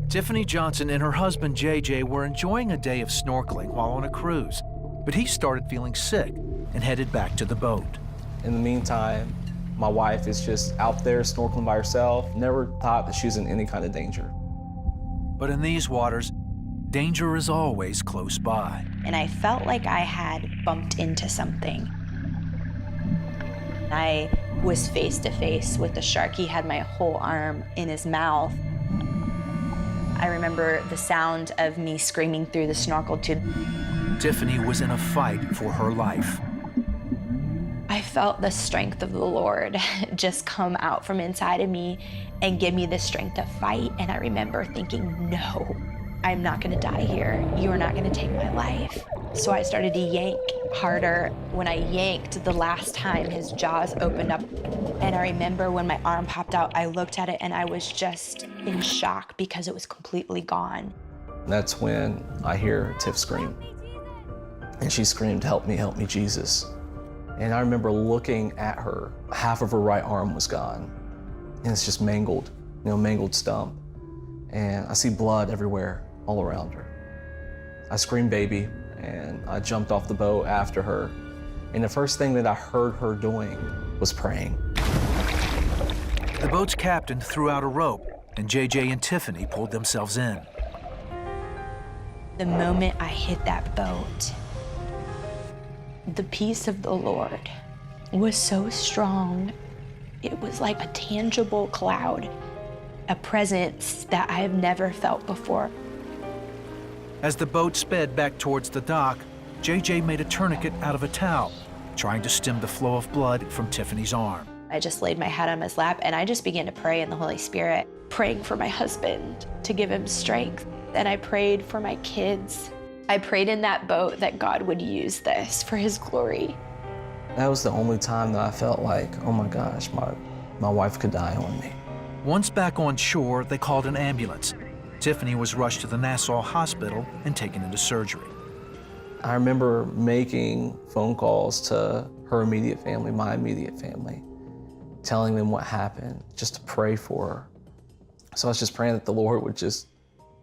Tiffany Johnson and her husband JJ were enjoying a day of snorkeling while on a cruise, but he started feeling sick and headed back to the boat. In the meantime, my wife is just out there snorkeling by herself. Never thought that she was in any kind of danger. But in these waters, danger is always close by. And I felt like I had bumped into something. I was face to face with the shark. He had my whole arm in his mouth. I remember the sound of me screaming through the snorkel tube. Tiffany was in a fight for her life. I felt the strength of the Lord just come out from inside of me and give me the strength to fight. And I remember thinking, no, I'm not gonna die here. You are not gonna take my life. So I started to yank harder. When I yanked the last time, his jaws opened up. And I remember when my arm popped out, I looked at it and I was just in shock because it was completely gone. That's when I hear Tiff scream. And she screamed, help me, Jesus." And I remember looking at her. Half of her right arm was gone. And it's just mangled, mangled stump. And I see blood everywhere, all around her. I screamed, "Baby," and I jumped off the boat after her. And the first thing that I heard her doing was praying. The boat's captain threw out a rope, and JJ and Tiffany pulled themselves in. The moment I hit that boat, the peace of the Lord was so strong. It was like a tangible cloud, a presence that I have never felt before. As the boat sped back towards the dock, JJ made a tourniquet out of a towel, trying to stem the flow of blood from Tiffany's arm. I just laid my head on his lap and I just began to pray in the Holy Spirit, praying for my husband to give him strength. And I prayed for my kids. I prayed in that boat that God would use this for his glory. That was the only time that I felt like, oh my gosh, my wife could die on me. Once back on shore, they called an ambulance. Tiffany was rushed to the Nassau hospital and taken into surgery. I remember making phone calls to her immediate family, my immediate family, telling them what happened, just to pray for her. So I was just praying that the Lord would just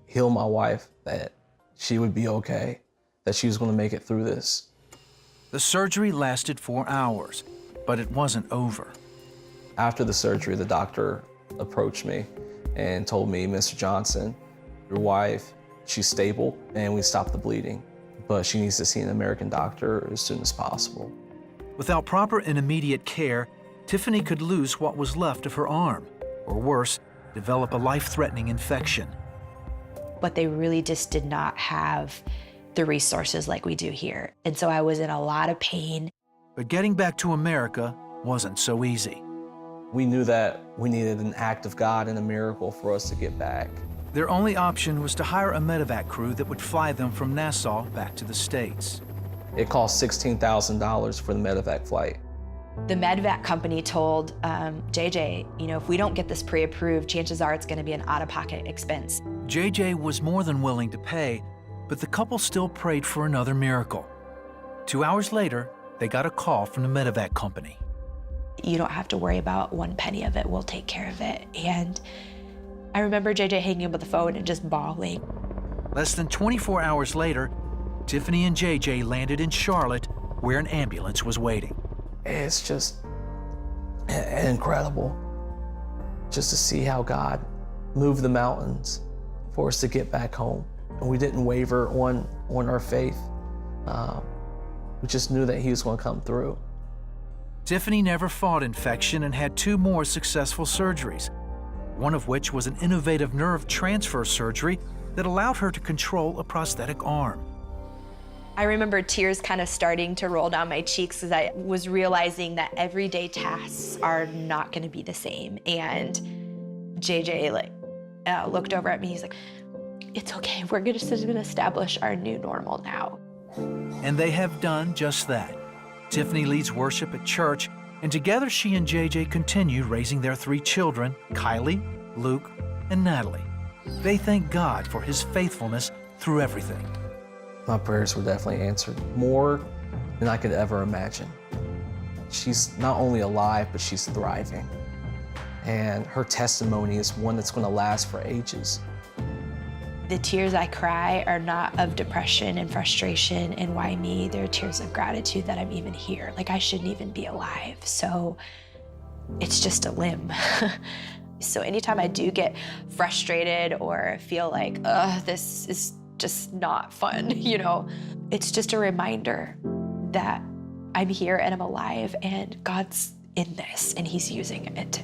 heal my wife, that she would be okay, that she was going to make it through this. The surgery lasted 4 hours, but it wasn't over. After the surgery, the doctor approached me and told me, "Mr. Johnson, your wife, she's stable and we stopped the bleeding, but she needs to see an American doctor as soon as possible." Without proper and immediate care, Tiffany could lose what was left of her arm, or worse, develop a life-threatening infection. But they really just did not have the resources like we do here. And so I was in a lot of pain. But getting back to America wasn't so easy. We knew that we needed an act of God and a miracle for us to get back. Their only option was to hire a medevac crew that would fly them from Nassau back to the States. It cost $16,000 for the medevac flight. The medevac company told JJ, if we don't get this pre-approved, chances are it's gonna be an out-of-pocket expense. JJ was more than willing to pay, but the couple still prayed for another miracle. 2 hours later, they got a call from the medevac company. "You don't have to worry about one penny of it, we'll take care of it." And I remember JJ hanging up the phone and just bawling. Less than 24 hours later, Tiffany and JJ landed in Charlotte, where an ambulance was waiting. It's just incredible just to see how God moved the mountains for us to get back home. And we didn't waver on our faith. We just knew that he was going to come through. Tiffany never fought infection and had 2 more successful surgeries, one of which was an innovative nerve transfer surgery that allowed her to control a prosthetic arm. I remember tears kind of starting to roll down my cheeks as I was realizing that everyday tasks are not going to be the same. And JJ looked over at me. He's like, "It's okay. We're just going to establish our new normal now." And they have done just that. Tiffany leads worship at church, and together she and JJ continue raising their 3 children, Kylie, Luke, and Natalie. They thank God for his faithfulness through everything. My prayers were definitely answered, more than I could ever imagine. She's not only alive, but she's thriving. And her testimony is one that's going to last for ages. The tears I cry are not of depression and frustration and why me. They're tears of gratitude that I'm even here. Like I shouldn't even be alive. So it's just a limb. So anytime I do get frustrated or feel like, this is just not fun, it's just a reminder that I'm here and I'm alive and God's in this and he's using it.